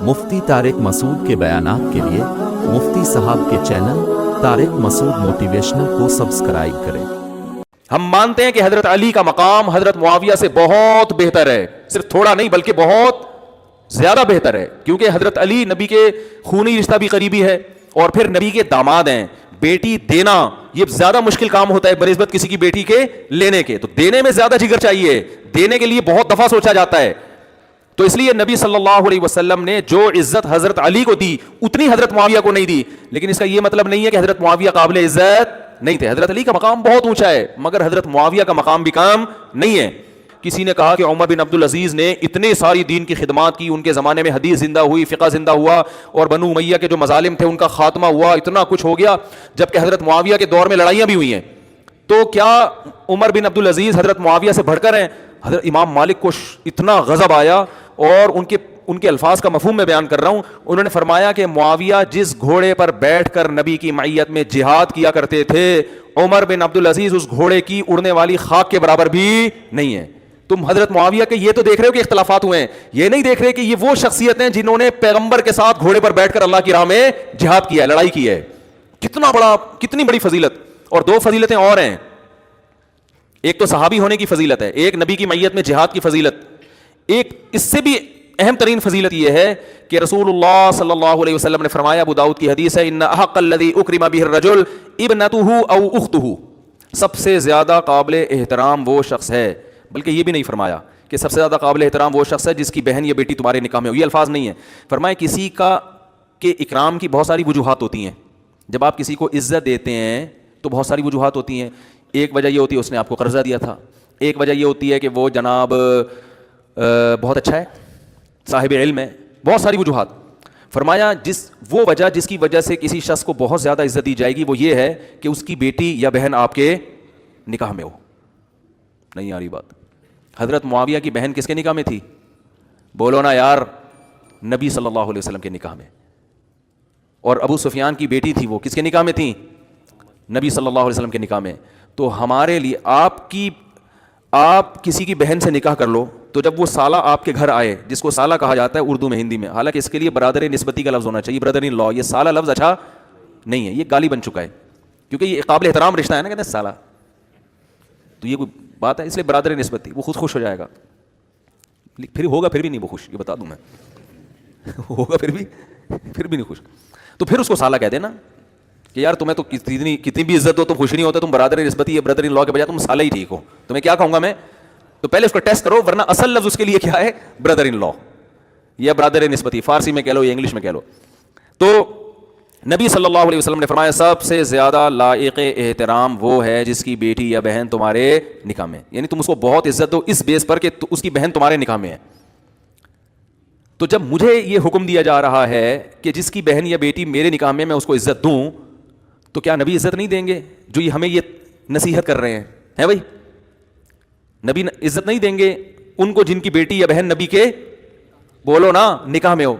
مفتی طارق مسعود کے بیانات کے لیے مفتی صاحب کے چینل طارق مسعود موٹیویشنل کو سبسکرائب کریں۔ ہم مانتے ہیں کہ حضرت علی کا مقام حضرت معاویہ سے بہت بہتر ہے، صرف تھوڑا نہیں بلکہ بہت زیادہ بہتر ہے، کیونکہ حضرت علی نبی کے خونی رشتہ بھی قریبی ہے اور پھر نبی کے داماد ہیں۔ بیٹی دینا یہ زیادہ مشکل کام ہوتا ہے بنسبت کسی کی بیٹی کے لینے کے، تو دینے میں زیادہ جگر چاہیے، دینے کے لیے بہت دفعہ سوچا جاتا ہے۔ تو اس لیے نبی صلی اللہ علیہ وسلم نے جو عزت حضرت علی کو دی اتنی حضرت معاویہ کو نہیں دی، لیکن اس کا یہ مطلب نہیں ہے کہ حضرت معاویہ قابل عزت نہیں تھے۔ حضرت علی کا مقام بہت اونچا ہے مگر حضرت معاویہ کا مقام بھی کم نہیں ہے۔ کسی نے کہا کہ عمر بن عبدالعزیز نے اتنے ساری دین کی خدمات کی، ان کے زمانے میں حدیث زندہ ہوئی، فقہ زندہ ہوا، اور بنو امیہ کے جو مظالم تھے ان کا خاتمہ ہوا، اتنا کچھ ہو گیا، جبکہ حضرت معاویہ کے دور میں لڑائیاں بھی ہوئی ہیں، تو کیا عمر بن عبدالعزیز حضرت معاویہ سے بڑھ کر ہیں؟ حضرت امام مالک کو اتنا غضب آیا، اور ان کے الفاظ کا مفہوم میں بیان کر رہا ہوں، انہوں نے فرمایا کہ معاویہ جس گھوڑے پر بیٹھ کر نبی کی معیت میں جہاد کیا کرتے تھے، عمر بن عبدالعزیز اس گھوڑے کی اڑنے والی خاک کے برابر بھی نہیں ہے۔ تم حضرت معاویہ کے یہ تو دیکھ رہے ہو کہ اختلافات ہوئے ہیں، یہ نہیں دیکھ رہے کہ یہ وہ شخصیت ہیں جنہوں نے پیغمبر کے ساتھ گھوڑے پر بیٹھ کر اللہ کی راہ میں جہاد کیا ہے، لڑائی کی ہے۔ کتنی بڑی فضیلت، اور دو فضیلتیں اور ہیں، ایک تو صحابی ہونے کی فضیلت ہے، ایک نبی کی معیت میں جہاد کی فضیلت، ایک اس سے بھی اہم ترین فضیلت یہ ہے کہ رسول اللہ صلی اللہ علیہ وسلم نے فرمایا، ابو داؤد کی حدیث ہے، ان احق الذی اکرم بہ الرجل ابنتہ او اختہ، سب سے زیادہ قابل احترام وہ شخص ہے، بلکہ یہ بھی نہیں فرمایا کہ سب سے زیادہ قابل احترام وہ شخص ہے جس کی بہن یا بیٹی تمہارے نکاح میں ہو، یہ الفاظ نہیں ہے، فرمایا کسی کا کہ اکرام کی بہت ساری وجوہات ہوتی ہیں، جب آپ کسی کو عزت دیتے ہیں تو بہت ساری وجوہات ہوتی ہیں، ایک وجہ یہ ہوتی ہے اس نے آپ کو قرضہ دیا تھا، ایک وجہ یہ ہوتی ہے کہ وہ جناب بہت اچھا ہے، صاحب علم ہے، بہت ساری وجوہات۔ فرمایا وہ وجہ جس کی وجہ سے کسی شخص کو بہت زیادہ عزت دی جائے گی وہ یہ ہے کہ اس کی بیٹی یا بہن آپ کے نکاح میں ہو۔ نہیں آ رہی بات؟ حضرت معاویہ کی بہن کس کے نکاح میں تھی؟ بولو نا یار، نبی صلی اللہ علیہ وسلم کے نکاح میں۔ اور ابو سفیان کی بیٹی تھی، وہ کس کے نکاح میں تھی؟ نبی صلی اللہ علیہ وسلم کے نکاح میں۔ تو ہمارے لیے آپ کسی کی بہن سے نکاح کر لو تو جب وہ سالہ آپ کے گھر آئے، جس کو سالہ کہا جاتا ہے اردو میں، ہندی میں، حالانکہ اس کے لیے برادر نسبتی کا لفظ ہونا چاہیے، برادر ان لا، یہ سالہ لفظ اچھا نہیں ہے، یہ گالی بن چکا ہے، کیونکہ یہ قابل احترام رشتہ ہے نا، کہتے ہیں سالہ، تو یہ کوئی بات ہے، اس لیے برادر نسبتی، وہ خود خوش ہو جائے گا، پھر ہوگا پھر بھی نہیں وہ خوش، یہ بتا دوں میں، ہوگا پھر بھی نہیں خوش، تو پھر اس کو سالہ کہہ دینا کہ یار تمہیں تو کتنی بھی عزت ہو تم خوش نہیں ہوتے، تم برادر نسبتی یا برادر ان لا کے بجائے تم سالہ ہی ٹھیک ہو، تمہیں کیا کہوں گا میں؟ تو پہلے اس کو ٹیسٹ کرو، ورنہ اصل لفظ اس کے لیے کیا ہے؟ برادر ان لا یا برادر نسبتی، فارسی میں کہہ لو یا انگلش میں کہہ لو۔ تو نبی صلی اللہ علیہ وسلم نے فرمایا سب سے زیادہ لائق احترام وہ ہے جس کی بیٹی یا بہن تمہارے نکاح میں، یعنی تم اس کو بہت عزت دو اس بیس پر کہ اس کی بہن تمہارے نکاح میں ہے۔ تو جب مجھے یہ حکم دیا جا رہا ہے کہ جس کی بہن یا بیٹی میرے نکاح میں اس کو عزت دوں، تو کیا نبی عزت نہیں دیں گے جو یہ ہمیں یہ نصیحت کر رہے ہیں بھائی؟ نبی عزت نہیں دیں گے ان کو جن کی بیٹی یا بہن نبی کے، بولو نا، نکاح میں ہو؟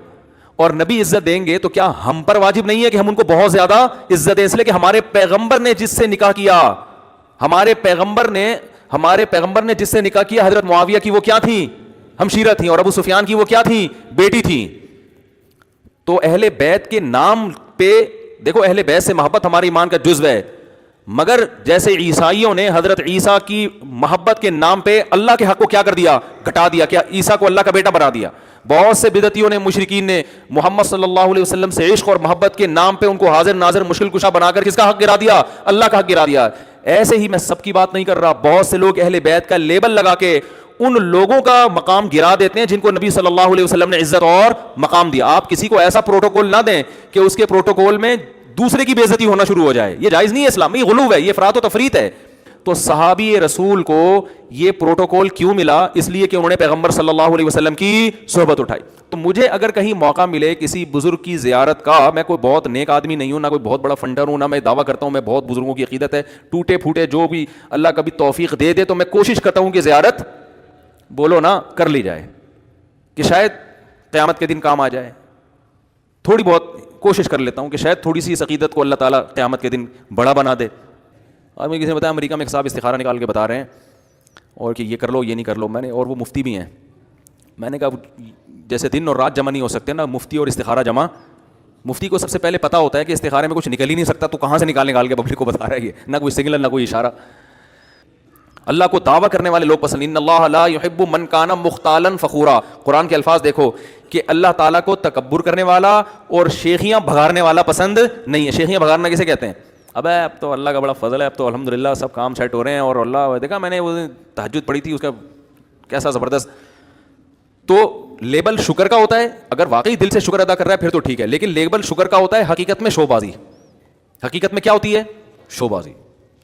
اور نبی عزت دیں گے تو کیا ہم پر واجب نہیں ہے کہ ہم ان کو بہت زیادہ عزت دیں؟ اس لیے کہ ہمارے پیغمبر نے جس سے نکاح کیا، ہمارے پیغمبر نے جس سے نکاح کیا، حضرت معاویہ کی وہ کیا تھیں؟ ہمشیرہ تھیں، اور ابو سفیان کی وہ کیا تھیں؟ بیٹی تھیں۔ تو اہل بیت کے نام پہ دیکھو، اہل بیت سے محبت ہمارے ایمان کا جزو ہے، مگر جیسے عیسائیوں نے حضرت عیسیٰ کی محبت کے نام پہ اللہ کے حق کو کیا کر دیا؟ گھٹا دیا، کیا عیسیٰ کو اللہ کا بیٹا بنا دیا۔ بہت سے بدعتیوں نے، مشرکین نے محمد صلی اللہ علیہ وسلم سے عشق اور محبت کے نام پہ ان کو حاضر ناظر مشکل کشا بنا کر کس کا حق گرا دیا؟ اللہ کا حق گرا دیا۔ ایسے ہی میں سب کی بات نہیں کر رہا، بہت سے لوگ اہل بیت کا لیبل لگا کے ان لوگوں کا مقام گرا دیتے ہیں جن کو نبی صلی اللہ علیہ وسلم نے عزت اور مقام دیا۔ آپ کسی کو ایسا پروٹوکول نہ دیں کہ اس کے پروٹوکول میں دوسرے کی بے عزتی ہونا شروع ہو جائے، یہ جائز نہیں ہے، اسلام یہ غلو ہے، یہ افراط و تفریط ہے۔ تو صحابی رسول کو یہ پروٹوکول کیوں ملا؟ اس لیے کہ انہوں نے پیغمبر صلی اللہ علیہ وسلم کی صحبت اٹھائی۔ تو مجھے اگر کہیں موقع ملے کسی بزرگ کی زیارت کا، میں کوئی بہت نیک آدمی نہیں ہوں، نہ کوئی بہت بڑا فنڈر ہوں، نہ میں دعویٰ کرتا ہوں میں بہت بزرگوں کی عقیدت ہے، ٹوٹے پھوٹے جو بھی اللہ کبھی توفیق دے تو میں کوشش کرتا ہوں کہ زیارت، بولو نا، کر لی جائے، کہ شاید قیامت کے دن کام آ جائے۔ تھوڑی بہت کوشش کر لیتا ہوں کہ شاید تھوڑی سی اس عقیدت کو اللہ تعالیٰ قیامت کے دن بڑا بنا دے۔ اور مجھے کسی نے بتایا امریکہ میں ایک صاحب استخارہ نکال کے بتا رہے ہیں اور کہ یہ کر لو یہ نہیں کر لو، میں نے، اور وہ مفتی بھی ہیں، میں نے کہا جیسے دن اور رات جمع نہیں ہو سکتے نا, مفتی اور استخارہ جمع. مفتی کو سب سے پہلے پتا ہوتا ہے کہ استخارے میں کچھ نکل ہی نہیں سکتا, تو کہاں سے نکال کے پبلک کو بتا رہا ہے یہ, نہ کوئی سگنل نہ کوئی اشارہ. اللہ کو دعویٰ کرنے والے لوگ پسند. ان اللہ لا يحب من کان مختالا فخورا. قرآن کے الفاظ دیکھو کہ اللہ تعالیٰ کو تکبر کرنے والا اور شیخیاں بھگارنے والا پسند نہیں ہے. شیخیاں بھگارنا کسے کہتے ہیں؟ اب تو اللہ کا بڑا فضل ہے, اب تو الحمدللہ سب کام سیٹ ہو رہے ہیں, اور اللہ دیکھا میں نے وہ تہجد پڑھی تھی, اس کا کیسا زبردست. تو لیبل شکر کا ہوتا ہے, اگر واقعی دل سے شکر ادا کر رہا ہے پھر تو ٹھیک ہے, لیکن لیبل شکر کا ہوتا ہے حقیقت میں شو بازی. حقیقت میں کیا ہوتی ہے؟ شو بازی,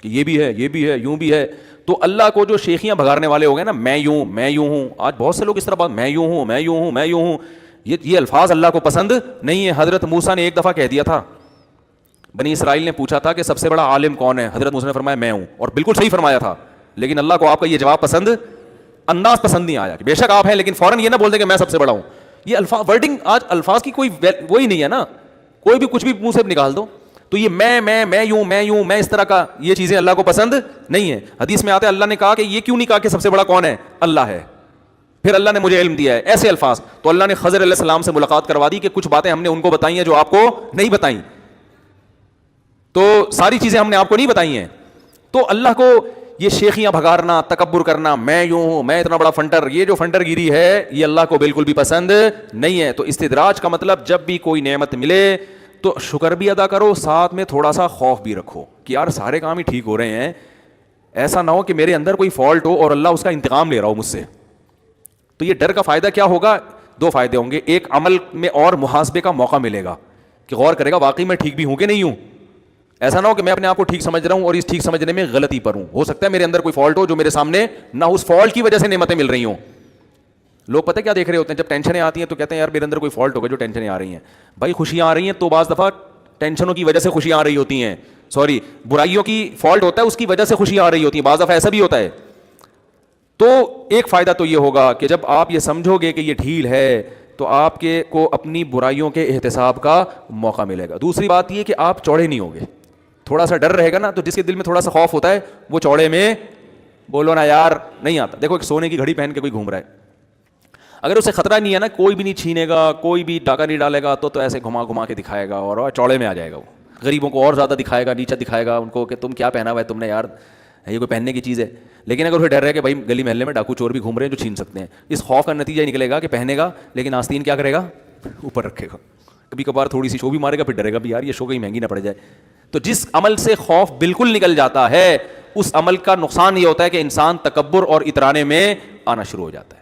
کہ یہ بھی ہے, یہ بھی ہے, یوں بھی ہے. تو اللہ کو جو شیخیاں بھگارنے والے ہو گئے نا, میں یوں ہوں, آج بہت سے لوگ اس طرح بات, میں یوں ہوں, یہ الفاظ اللہ کو پسند نہیں ہے. حضرت موسیٰ نے ایک دفعہ کہہ دیا تھا, بنی اسرائیل نے پوچھا تھا کہ سب سے بڑا عالم کون ہے؟ حضرت موسیٰ نے فرمایا میں ہوں, اور بالکل صحیح فرمایا تھا. لیکن اللہ کو آپ کا یہ جواب پسند, انداز پسند نہیں آیا کہ بے شک آپ ہیں, لیکن فوراً یہ نہ بول دیں کہ میں سب سے بڑا ہوں. یہ الفاظ ورڈنگ, آج الفاظ کی کوئی وہی نہیں ہے نا, کوئی بھی کچھ بھی منہ سے نکال دو. تو یہ میں یوں, میں اس طرح کا, یہ چیزیں اللہ کو پسند نہیں ہے. حدیث میں آتا ہے اللہ نے کہا کہ یہ کیوں نہیں کہا کہ سب سے بڑا کون ہے؟ اللہ ہے. پھر اللہ نے مجھے علم دیا ہے, ایسے الفاظ. تو اللہ نے خضر علیہ السلام سے ملاقات کروا دی کہ کچھ باتیں ہم نے ان کو بتائی ہیں جو آپ کو نہیں بتائیں, تو ساری چیزیں ہم نے آپ کو نہیں بتائی ہیں. تو اللہ کو یہ شیخیاں بھگارنا, تکبر کرنا, میں یوں ہوں, میں اتنا بڑا فنٹر, یہ جو فنٹر گیری ہے یہ اللہ کو بالکل بھی پسند نہیں ہے. تو استدراج کا مطلب جب بھی کوئی نعمت ملے تو شکر بھی ادا کرو, ساتھ میں تھوڑا سا خوف بھی رکھو کہ یار سارے کام ہی ٹھیک ہو رہے ہیں, ایسا نہ ہو کہ میرے اندر کوئی فالٹ ہو اور اللہ اس کا انتقام لے رہا ہو مجھ سے. تو یہ ڈر کا فائدہ کیا ہوگا؟ دو فائدے ہوں گے. ایک, عمل میں اور محاسبے کا موقع ملے گا کہ غور کرے گا واقعی میں ٹھیک بھی ہوں کہ نہیں ہوں. ایسا نہ ہو کہ میں اپنے آپ کو ٹھیک سمجھ رہا ہوں اور اس ٹھیک سمجھنے میں غلطی پر ہوں. ہو سکتا ہے میرے اندر کوئی فالٹ ہو جو میرے سامنے نہ, اس فالٹ کی وجہ سے نعمتیں مل رہی ہوں. لوگ پتہ کیا دیکھ رہے ہوتے ہیں, جب ٹینشنیں آتی ہیں تو کہتے ہیں یار میرے اندر کوئی فالٹ ہوگا جو ٹینشنیں آ رہی ہیں. بھائی خوشیاں آ رہی ہیں تو بعض دفعہ ٹینشنوں کی وجہ سے خوشیاں آ رہی ہوتی ہیں, برائیوں کی فالٹ ہوتا ہے اس کی وجہ سے خوشیاں آ رہی ہوتی ہیں, بعض دفعہ ایسا بھی ہوتا ہے. تو ایک فائدہ تو یہ ہوگا کہ جب آپ یہ سمجھو گے کہ یہ ڈھیل ہے تو آپ کے کو اپنی برائیوں کے احتساب کا موقع ملے گا. دوسری بات یہ کہ آپ چوڑے نہیں ہوگے. تھوڑا سا ڈر رہے گا نا, تو جس کے دل میں تھوڑا سا خوف ہوتا ہے وہ چوڑے میں بولو نا یار نہیں آتا. دیکھو ایک سونے کی گھڑی پہن کے کوئی گھوم رہا ہے, اگر اسے خطرہ نہیں ہے نا, کوئی بھی نہیں چھینے گا, کوئی بھی ڈاکہ نہیں ڈالے گا, تو ایسے گھما کے دکھائے گا اور چوڑے میں آ جائے گا. وہ غریبوں کو اور زیادہ دکھائے گا, نیچا دکھائے گا ان کو کہ تم کیا پہنا ہوا ہے تم نے یار, یہ کوئی پہننے کی چیز ہے. لیکن اگر اسے ڈر ہے کہ بھائی گلی محلے میں ڈاکو چور بھی گھوم رہے ہیں جو چھین سکتے ہیں, اس خوف کا نتیجہ نکلے گا کہ پہنے گا لیکن آستین کیا کرے گا, اوپر رکھے گا. کبھی کبھار تھوڑی سی شو بھی مارے گا, پھر ڈرے گا بھی یار یہ شو کہیں مہنگی نہ پڑ جائے. تو جس عمل سے خوف بالکل نکل جاتا ہے اس عمل کا نقصان یہ ہوتا ہے کہ انسان تکبر اور اترانے میں آنا شروع ہو جاتا ہے.